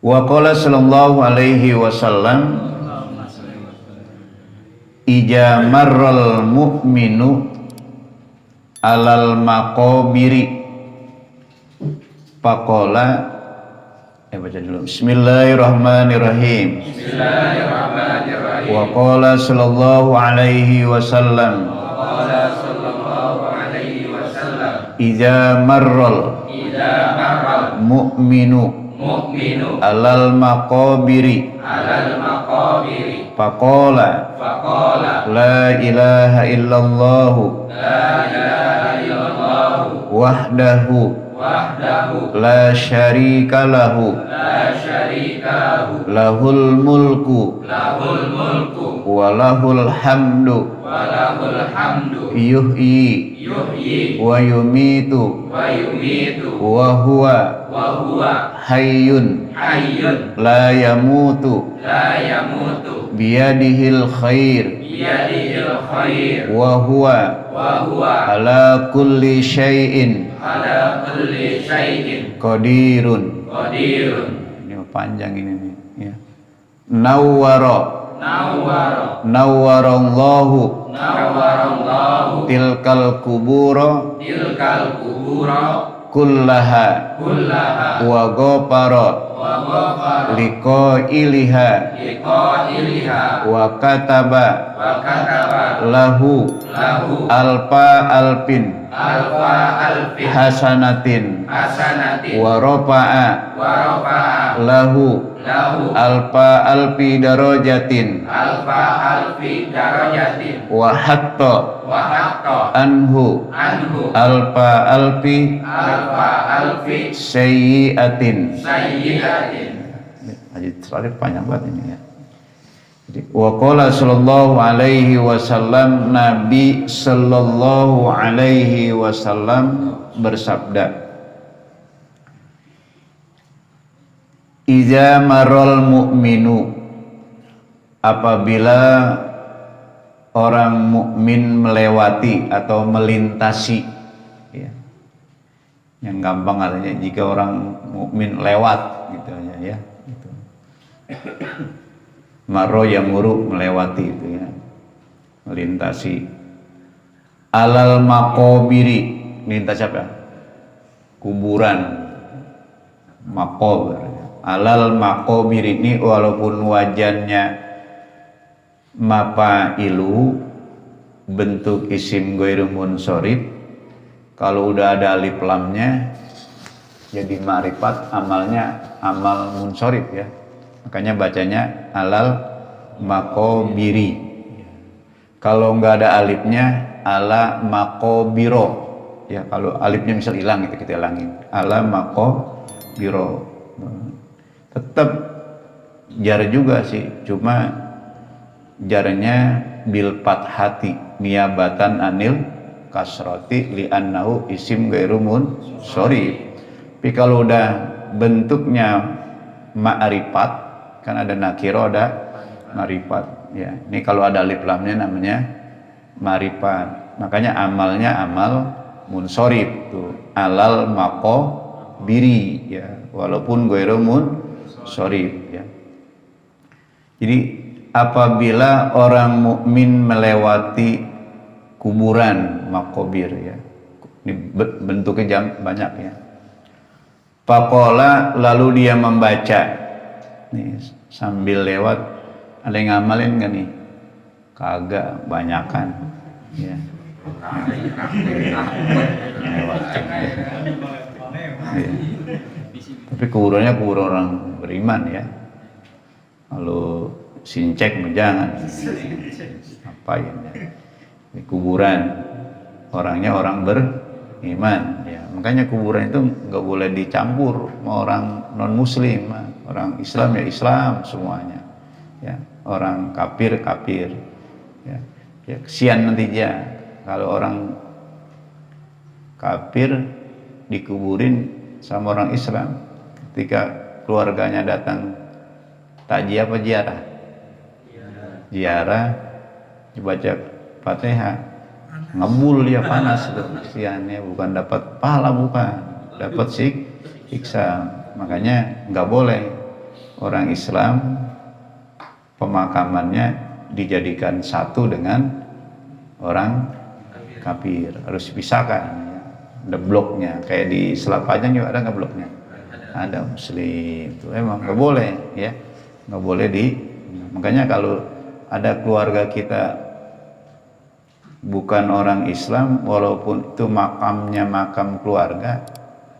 Wa qala sallallahu alaihi wasallam, ija marral mu'minu alal maqabiri faqala, baca dulu. Bismillahirrahmanirrahim. Bismillahirrahmanirrahim. Wa qala sallallahu alaihi wasallam, ija marral mu'minu alal maqabiri faqala la ilaha illallah wahdahu la syarika lahu lahul mulku wa lahul hamdu yuhyi wa yumitu wa huwa hayyun la yamutu biyadihil khair wa huwa ala kulli syai'in qadirun. Ini panjang ini nih ya. Nawwarallahu tilkal kubura kullaha wa ghafara liqailiha wa kataba lahu alfa alfin hasanatin wa rafa'a lahu alfa alfi darajatin wa hatta anhu alfa alfi sayyi'atin. Hadis terakhir panjang banget ini ya. Wa qala sallallahu alaihi wasallam, Nabi sallallahu alaihi wasallam bersabda, iza marral mu'minu, apabila orang mukmin melewati atau melintasi ya. Yang gampang artinya jika orang mukmin lewat gitu aja ya gitu. Maro yang muru melewati itu ya, melintasi. Alal maqabiri, lintas apa? Kuburan, maqabir. Alal maqabir ini walaupun wajannya mafailu, bentuk isim ghairu munsharif, kalau udah ada alif lamnya jadi ma'rifat, amalnya amal munsharif ya. Makanya bacanya alal maqabiri. Kalau nggak ada alifnya ala maqabiro ya. Kalau alifnya misal hilang itu kita hilangin, ala maqabiro. Tetap jar juga sih, cuma jarnya bil fathati niabatan anil kasrati li'annahu isim ghairu munsharif. Tapi kalau udah bentuknya ma'rifat, kan ada nakiro ada ma'rifat ya. Ini kalau ada alif lamnya namanya ma'rifat. Makanya amalnya amal munsharif tuh, alal maqabiri ya, walaupun ghairu munsharif ya. Jadi apabila orang mukmin melewati kuburan maqabir ya, ini bentuknya banyak ya. Faqala, lalu dia membaca nih sambil lewat. Ada yang ngamalin gak nih? Kagak, banyakan ya. Ya. Tapi kuburannya kuburan orang beriman ya. Kalau sincek jangan ngapain ya. Di kuburan orangnya orang beriman ya. Makanya kuburan itu nggak boleh dicampur sama orang non muslim, orang Islam ya Islam semuanya ya, orang kafir ya. Ya kesian nantinya kalau orang kafir dikuburin sama orang Islam, ketika keluarganya datang takziah apa ziarah? Ziarah, dibaca Fatihah, ngebul dia, panas tuh kesiannya, bukan dapat pahala, bukan dapat siksa. Makanya nggak boleh orang Islam pemakamannya dijadikan satu dengan orang kafir, harus dipisahkan. Ada bloknya, kayak di Selat Panjang juga ada nggak bloknya? Ada Muslim, itu emang nggak boleh ya, nggak boleh makanya kalau ada keluarga kita bukan orang Islam, walaupun itu makamnya makam keluarga,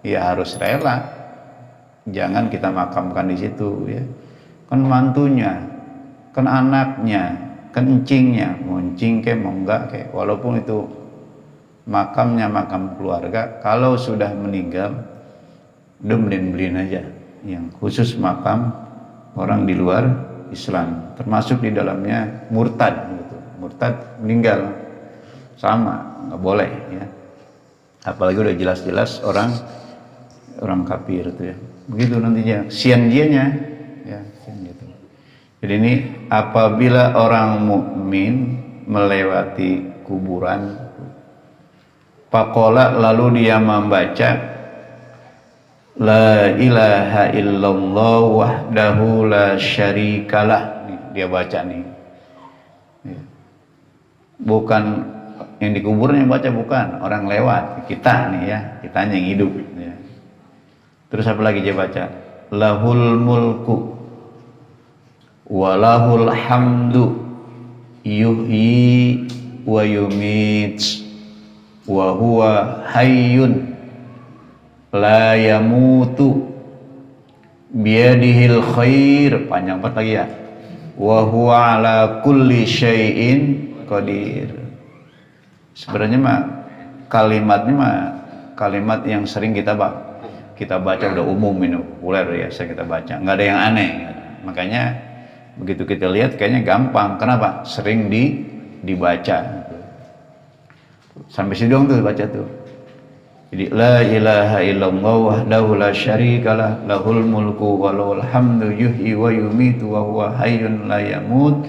ya harus rela, jangan kita makamkan di situ ya. Kan mantunya, kan anaknya, kan encingnya, mau encing kayak mau enggak kayak, walaupun itu makamnya makam keluarga, kalau sudah meninggal udah beliin aja yang khusus makam orang di luar Islam, termasuk di dalamnya murtad gitu. Murtad meninggal sama, nggak boleh ya, apalagi udah jelas-jelas orang kafir itu ya. Begitu nantinya sianjianya ya, gitu. Jadi ini apabila orang mukmin melewati kuburan, faqala, lalu dia membaca la ilaha illallah wahdahu la syarikalah. Dia baca nih, bukan yang dikuburnya baca, bukan orang lewat, kita nih ya, kitanya yang hidup ya. Terus apa lagi dia baca? Lahul mulku walahul hamdu yuhyi wa yumit wa huwa hayyun la yamutu biyadihil khair, panjang banget lagi ya, wa huwa ala kulli syai'in qadir. Sebenarnya mah kalimatnya mah kalimat yang sering kita baca, udah umum ini, populer ya, kita baca, nggak ada yang aneh. Makanya begitu kita lihat kayaknya gampang. Kenapa? Sering dibaca. Sampai situ dong tuh baca tuh. Jadi la ilaha illallah wahdahu la syarikalah lahul mulku wa lahul hamdu yuhyi wa yumitu wa huwa hayyun la yamut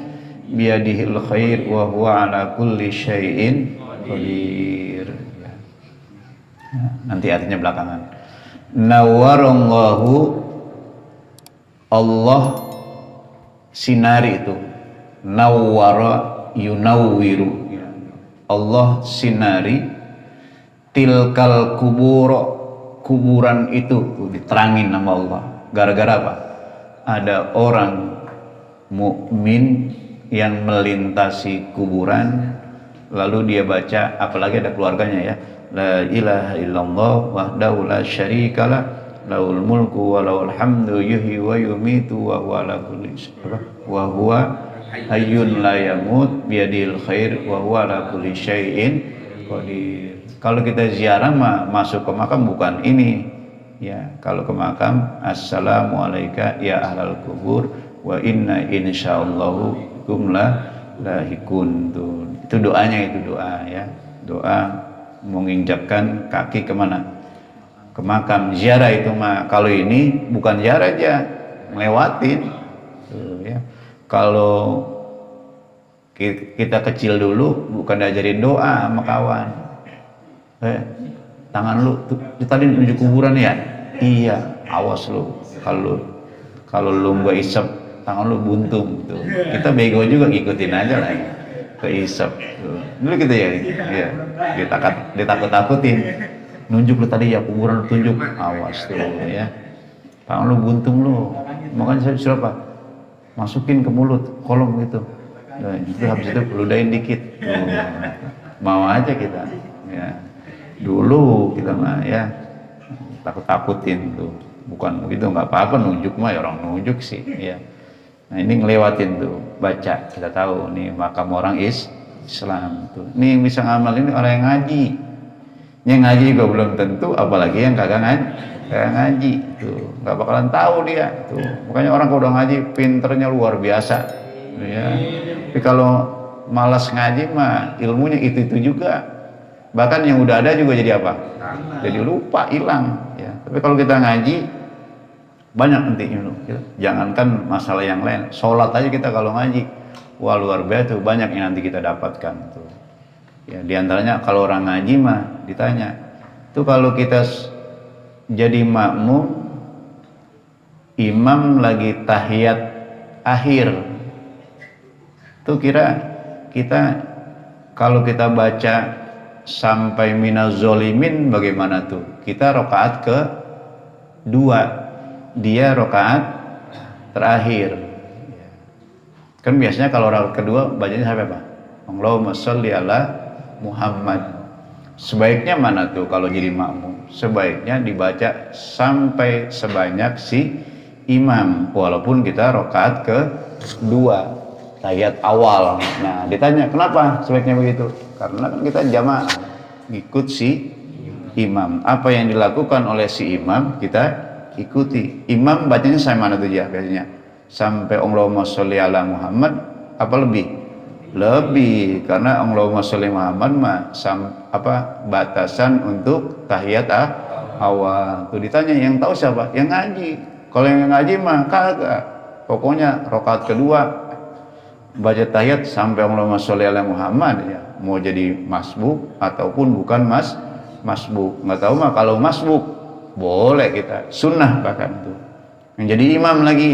biyadihil khair wa huwa ala kulli syai'in qadir. Nanti artinya belakangan. Nawwarallahu, Allah sinari itu. Nawwara yunawwiru. Allah sinari tilkal kuburo, kuburan itu tuh diterangin nama Allah. Gara-gara apa? Ada orang mukmin yang melintasi kuburan, lalu dia baca, apalagi ada keluarganya ya, la ilaha illallah wahdahu la syarikalah lahul mulku wa lahul hamdu yuhyi wa yumitu wa huwa ala kulli syai'in wa huwa hayyun la yamut biyadil khair wa huwa ala kulli syai'in qadir. Kalau kita ziarah masuk ke makam bukan ini ya. Kalau ke makam, assalamu alayka ya ahlal kubur wa inna insyaallahu bikum lahikun. Itu doanya, itu doa ya. Doa menginjakkan kaki kemana? Ke makam. Ziarah itu mah, kalau ini bukan ziarah aja, ngelewatin ya. Kalau kita kecil dulu bukan diajarin doa sama kawan. Tangan lu tadi menuju kuburan ya? Iya, awas lu. Kalau lu gak isep, tangan lu buntung tuh. Kita bego juga ngikutin aja lah ya. Ke isep tuh. Dulu gitu ya. Iya. Ditakut-takutin. Nunjuk lu tadi ya, kuburan lu tunjuk. Awas tuh ya. Tangan lu buntung lu. Makanya saya disuruh apa? Masukin ke mulut, kolong gitu. Nah, itu habis itu ludahin dikit. Mau aja kita. Ya. Dulu kita mah ya takut-takutin tuh, bukan begitu, nggak apa-apa nunjuk mah ya, orang nunjuk sih ya. Nah ini ngelewatin tuh, baca, kita tahu nih makam orang Islam tuh. Nih bisa ngamal ini orang yang ngaji, yang ngaji juga belum tentu, apalagi yang kagak ngaji tuh, nggak bakalan tahu dia tuh. Makanya orang kalau udah ngaji pinternya luar biasa ya. Tapi kalau malas ngaji mah ilmunya itu juga. Bahkan yang udah ada juga jadi apa? Jadi lupa, hilang ya. Tapi kalau kita ngaji banyak nanti ilmu. Jangankan masalah yang lain, sholat aja kita kalau ngaji, wah luar biasa tuh, banyak yang nanti kita dapatkan tuh. Ya, diantaranya kalau orang ngaji mah ditanya, tuh kalau kita jadi makmum imam lagi tahiyat akhir, tuh kira kita kalau kita baca sampai minaz zolimin bagaimana tuh? Kita rakaat ke 2, dia rakaat terakhir. Kan biasanya kalau rakaat kedua bacanya sampai apa? Allahumma sholli ala Muhammad. Sebaiknya mana tuh kalau jadi makmum? Sebaiknya dibaca sampai sebanyak si imam, walaupun kita rakaat ke 2, tahiyat awal. Nah, ditanya kenapa sebaiknya begitu? Karena kan kita jamaah ikut si imam. Apa yang dilakukan oleh si imam kita ikuti. Imam bacanya sampai mana tuh ya biasanya? Sampai Allahumma sholli ala Muhammad apa lebih? Lebih, karena Allahumma sholli Muhammad mah batasan untuk tahiyat awal. Tuh ditanya yang tahu siapa? Yang ngaji. Kalau yang ngaji mah kagak. Pokoknya rakaat kedua baca tahiyat sampai Allahumma sholli ala Muhammad ya. Mau jadi masbuk ataupun bukan masbuk. Nggak tahu mah kalau masbuk boleh kita sunnah bahkan tuh. Yang jadi imam lagi.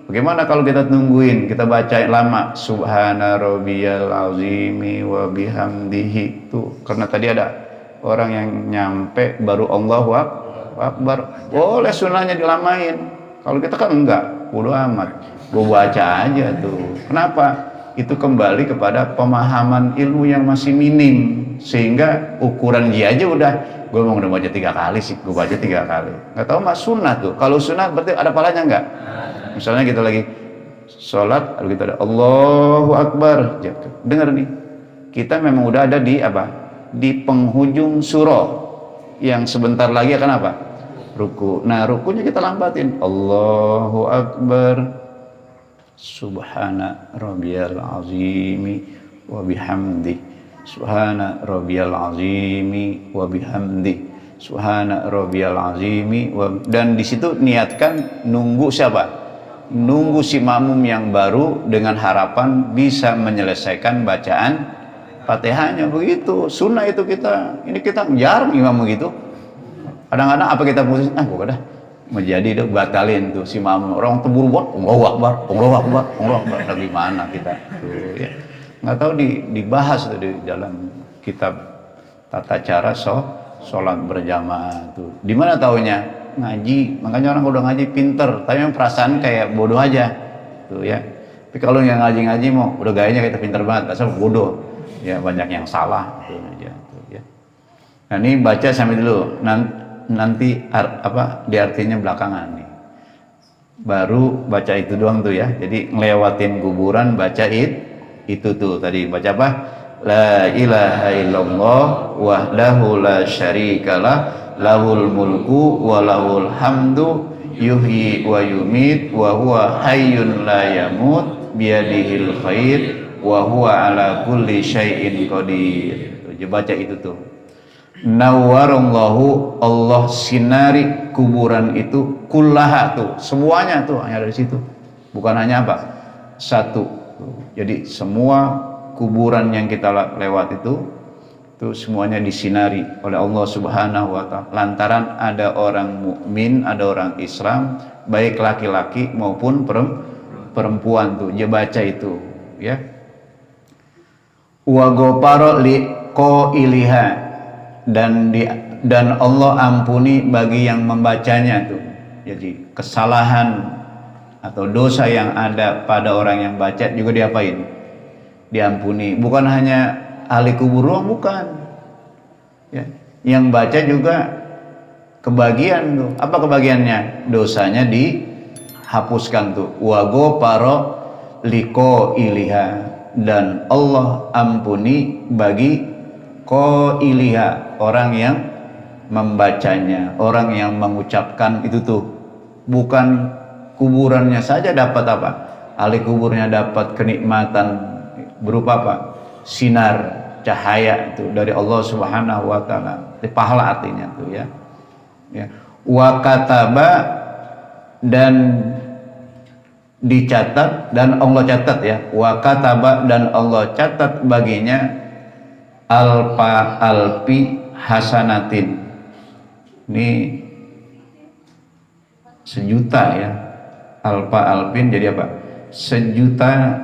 Bagaimana kalau kita tungguin, kita baca lama subhana rabbiyal azimi wa bihamdihi tuh, karena tadi ada orang yang nyampe baru Allahu akbar. Boleh sunnahnya dilamain. Kalau kita kan enggak, bodo amat. Gua baca aja tuh. Kenapa? Itu kembali kepada pemahaman ilmu yang masih minim, sehingga ukuran dia aja udah gue mau udah baca 3 kali sih, gue baca 3 kali. Nggak tahu mas sunnah tuh. Kalau sunnah berarti ada palanya nggak? Misalnya kita lagi sholat, lalu kita ada Allahu Akbar, dengar nih, kita memang udah ada di apa? Di penghujung surah, yang sebentar lagi akan apa? Ruku. Nah rukunya kita lambatin, Allahu Akbar, Subhana rabbiyal azimi wa bihamdi, Subhana rabbiyal azimi wa bihamdi, Subhana rabbiyal azimi wa, dan di situ niatkan nunggu siapa? Nunggu si makmum yang baru dengan harapan bisa menyelesaikan bacaan Fatihahnya. Begitu sunnah itu kita. Ini kita jarang imam begitu. Kadang-kadang apa kita putus, gua dah menjadi itu batalin tuh si makmum. Orang tebur buat Allahu Akbar, Allahu Akbar, Allahu Akbar. Nah, gimana kita tuh ya. Nggak tahu dibahas tuh di dalam kitab tata cara sholat berjamaah tuh. Di mana taunya? Ngaji. Makanya orang udah ngaji pinter, tapi yang perasaan kayak bodoh aja tuh ya. Tapi kalau yang ngaji mau udah gayanya kita pinter banget, asal bodoh ya, banyak yang salah tuh aja tuh ya. Nah ini baca sampai dulu, nanti di artinya belakangan nih, baru baca itu doang tuh ya. Jadi ngelewatin kuburan baca itu tuh tadi baca apa? La ilaha illallah wahdahu la syarikalah lahul mulku wa lahul hamdu yuhyi wa yumit wa huwa hayyun la yamut biyadihil khair wa huwa ala kulli syai'in qadir. Baca itu tuh. Nawwarallahu, Allah sinari kuburan itu, kullaha tuh, semuanya tuh hanya dari situ. Bukan hanya apa? Satu. Jadi semua kuburan yang kita lewat itu semuanya disinari oleh Allah Subhanahu wa taala, lantaran ada orang mukmin, ada orang Islam, baik laki-laki maupun perempuan tuh. Dia baca itu ya. Wa ghafara li qailiha, dan Allah ampuni bagi yang membacanya tuh. Jadi kesalahan atau dosa yang ada pada orang yang baca juga diapain? Diampuni. Bukan hanya ahli kubur bukan ya, yang baca juga kebagian tuh. Apa kebagiannya? Dosanya dihapuskan tuh. Wa ghafara liqailiha, dan Allah ampuni bagi qailiha, orang yang membacanya, orang yang mengucapkan itu tuh. Bukan kuburannya saja dapat apa? Ahli kuburnya dapat kenikmatan berupa apa? Sinar, cahaya itu dari Allah Subhanahu wa taala. Itu pahala artinya tuh ya. Ya. Wa kataba, dan dicatat, dan Allah catat ya. Wa kataba, dan Allah catat baginya alfi hasanatin. Ini sejuta ya, alfa alfin jadi apa, sejuta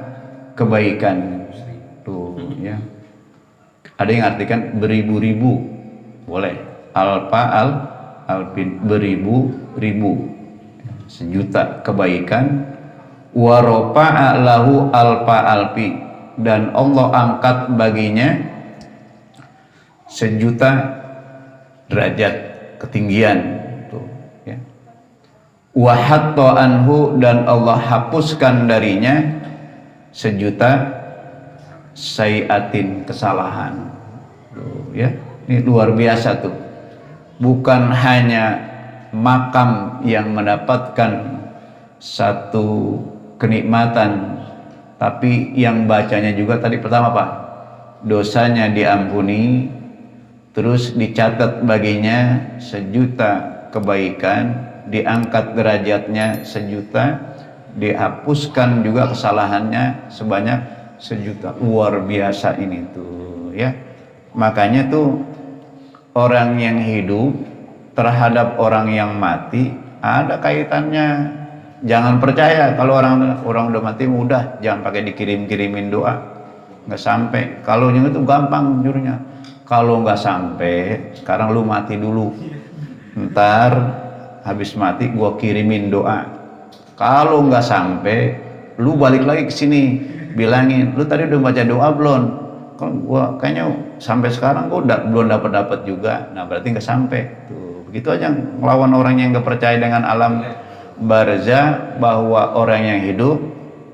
kebaikan tuh ya. Ada yang artikan beribu-ribu, boleh, alfa alfin, beribu-ribu, sejuta kebaikan. Wa rafa'a lahu alfa alfi, dan Allah angkat baginya sejuta derajat ketinggian tuh ya. Wa hatta anhu, dan Allah hapuskan darinya sejuta sayiatin, kesalahan tuh ya. Ini luar biasa tuh, bukan hanya makam yang mendapatkan satu kenikmatan, tapi yang bacanya juga tadi pertama apa? Dosanya diampuni, terus dicatat baginya sejuta kebaikan, diangkat derajatnya sejuta, dihapuskan juga kesalahannya sebanyak sejuta. Luar biasa ini tuh ya. Makanya tuh orang yang hidup terhadap orang yang mati ada kaitannya. Jangan percaya kalau orang udah mati mudah, jangan pakai dikirim-kirimin doa, nggak sampai. Kalau yang itu gampang jurnya. Kalau nggak sampai, sekarang lu mati dulu, ntar habis mati gua kirimin doa. Kalau nggak sampai, lu balik lagi ke sini, bilangin, lu tadi udah baca doa belum? Kalau gua kayaknya sampai sekarang gua belum dapat juga. Nah berarti nggak sampai. Tuh begitu aja ngelawan orang yang nggak percaya dengan alam barzah, bahwa orang yang hidup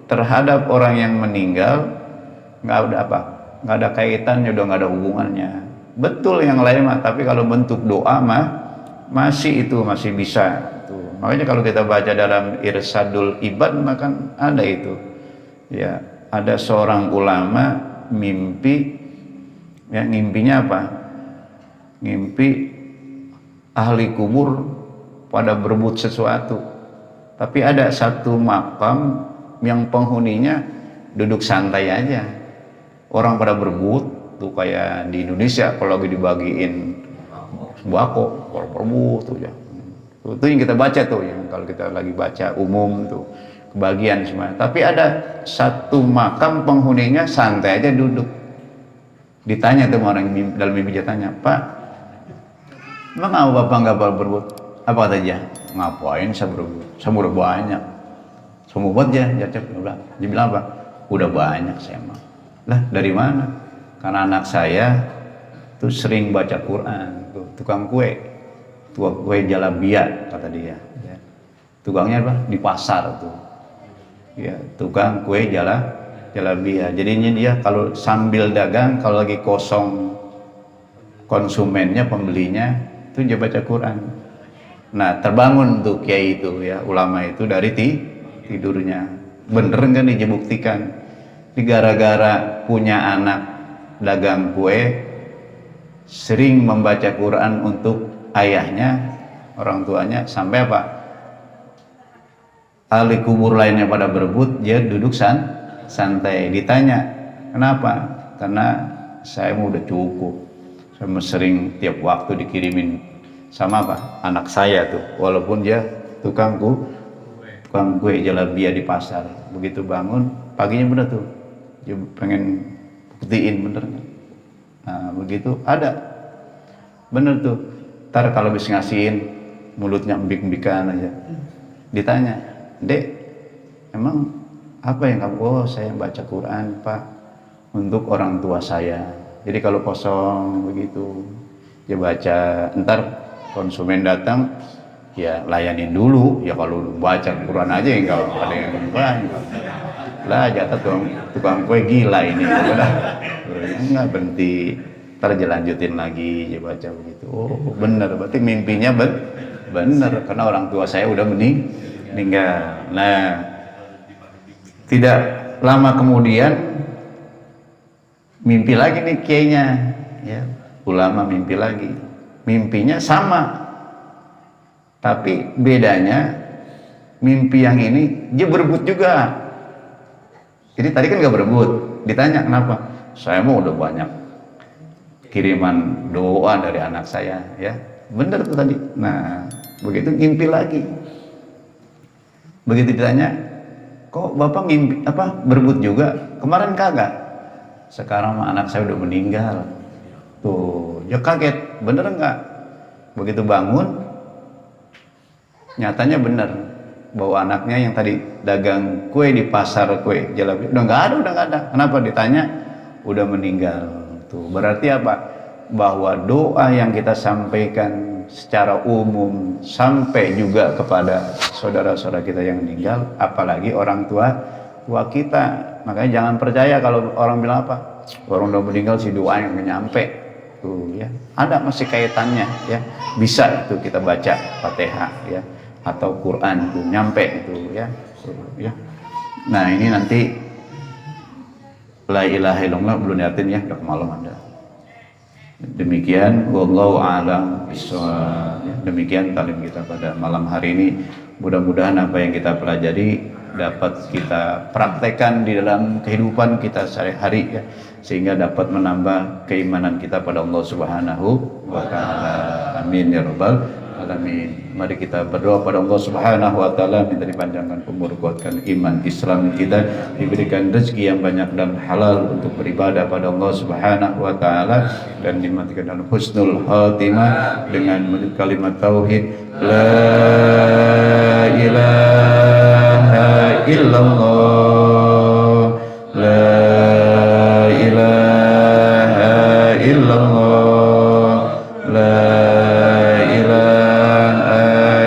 terhadap orang yang meninggal nggak ada apa, nggak ada kaitannya, udah nggak ada hubungannya. Betul yang lain mah, tapi kalau bentuk doa mah masih bisa. Tuh. Makanya kalau kita baca dalam Irsadul Ibad maka ada itu ya, ada seorang ulama mimpi ya, ngimpinya apa, ngimpi ahli kubur pada berebut sesuatu. Tapi ada satu makam yang penghuninya duduk santai aja. Orang pada berebut, tuh kayak di Indonesia kalau lagi dibagiin sembako, orang berebut tuh ya. Itu yang kita baca tuh, yang kalau kita lagi baca umum tuh kebagian semua. Tapi ada satu makam penghuninya santai aja duduk. Ditanya tuh orang dalam mimpi, tanya, Pak, emang apa Bapak nggak berebut? Apa kata dia? Ngapain saya berebut? Saya udah banyak. Semua buat dia bilang apa? Udah banyak saya mah. Lah dari mana? Karena anak saya tuh sering baca Quran, tuh tukang kue jalabia kata dia. Ya. Tukangnya apa? Di pasar tuh. Ya, tukang kue jalabia. Jadinya dia kalau sambil dagang, kalau lagi kosong konsumennya, pembelinya, tuh dia baca Quran. Nah terbangun tuh kiai itu ya, ulama itu dari tidurnya. Bener kan dibuktikan. Gara-gara punya anak dagang kue, sering membaca Quran untuk ayahnya, orang tuanya, sampai apa? Ahli kubur lainnya pada berebut, dia duduk santai. Ditanya, kenapa? Karena saya udah cukup. Saya sering tiap waktu dikirimin sama apa? Anak saya tuh, walaupun dia tukang kue jalabia di pasar. Begitu bangun paginya bener tuh, dia pengen buktiin bener. Nah begitu ada bener tuh. Ntar kalau habis ngasihin mulutnya embik-embikan aja. Ditanya, Dek, emang apa yang kamu? Oh saya baca Quran Pak, untuk orang tua saya. Jadi kalau kosong begitu dia baca, ntar konsumen datang ya layanin dulu ya, kalau baca Quran aja ya nggak ada yang banyak lah. Jatah tukang kue gila ini udah nggak berhenti, ntar lanjutin lagi dia baca begitu. Oh bener, berarti mimpinya bener karena orang tua saya udah meninggal. Nah tidak lama kemudian mimpi lagi nih kiainya ya, ulama mimpi lagi. Mimpinya sama, tapi bedanya mimpi yang ini dia berebut juga. Jadi tadi kan gak berebut. Ditanya kenapa? Saya mau udah banyak kiriman doa dari anak saya ya. Bener tuh tadi. Nah begitu mimpi lagi. Begitu ditanya, kok bapak ngimpi berebut juga? Kemarin kagak. Sekarang anak saya udah meninggal. Tuh, dia kaget, bener nggak? Begitu bangun, nyatanya bener bahwa anaknya yang tadi dagang kue di pasar kue jalabi udah nggak ada. Kenapa? Ditanya, udah meninggal. Tuh, berarti apa? Bahwa doa yang kita sampaikan secara umum sampai juga kepada saudara-saudara kita yang meninggal, apalagi orang tua kita. Makanya jangan percaya kalau orang bilang apa, orang udah meninggal si doa yang nyampe. Tuh ya, ada masih kaitannya ya. Bisa itu kita baca Fatihah ya atau Quran itu nyampe itu ya. Tuh, ya. Nah, ini nanti la ilaha illallah belum niatin ya, udah malam Anda. Demikian wallahu a'lam bishawab. Demikian talim kita pada malam hari ini. Mudah-mudahan apa yang kita pelajari dapat kita praktekkan di dalam kehidupan kita sehari-hari ya, sehingga dapat menambah keimanan kita pada Allah Subhanahu wa taala. Amin ya rabbal alamin. Mari kita berdoa pada Allah Subhanahu wa taala, minta dipanjangkan umur, kuatkan iman Islam kita, diberikan rezeki yang banyak dan halal untuk beribadah pada Allah Subhanahu wa taala, dan dimatikan dalam husnul khatimah dengan menyebut kalimat tauhid la ilaha illallah, la ilaha illallah, la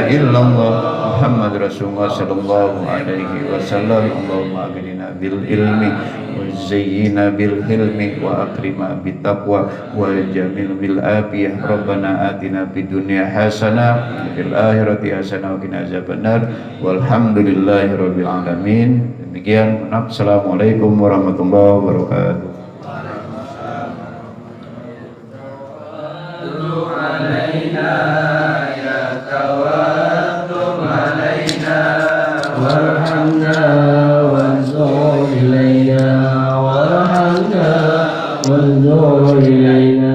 illallah Muhammad Rasulullah sallallahu alaihi wasallam. Allahumma aghnina bil ilmi wa zayyina bil hilmi wa akrima bit taqwa wa jamil bil afiyah. Rabbana atina fid dunya hasanah wa fil akhirati hasanah wa qina azabannar. Walhamdulillahi rabbil alamin. Demikian, assalamualaikum warahmatullahi wabarakatuh. وارحمنا وانظر إلينا وارحمنا وانظر إلينا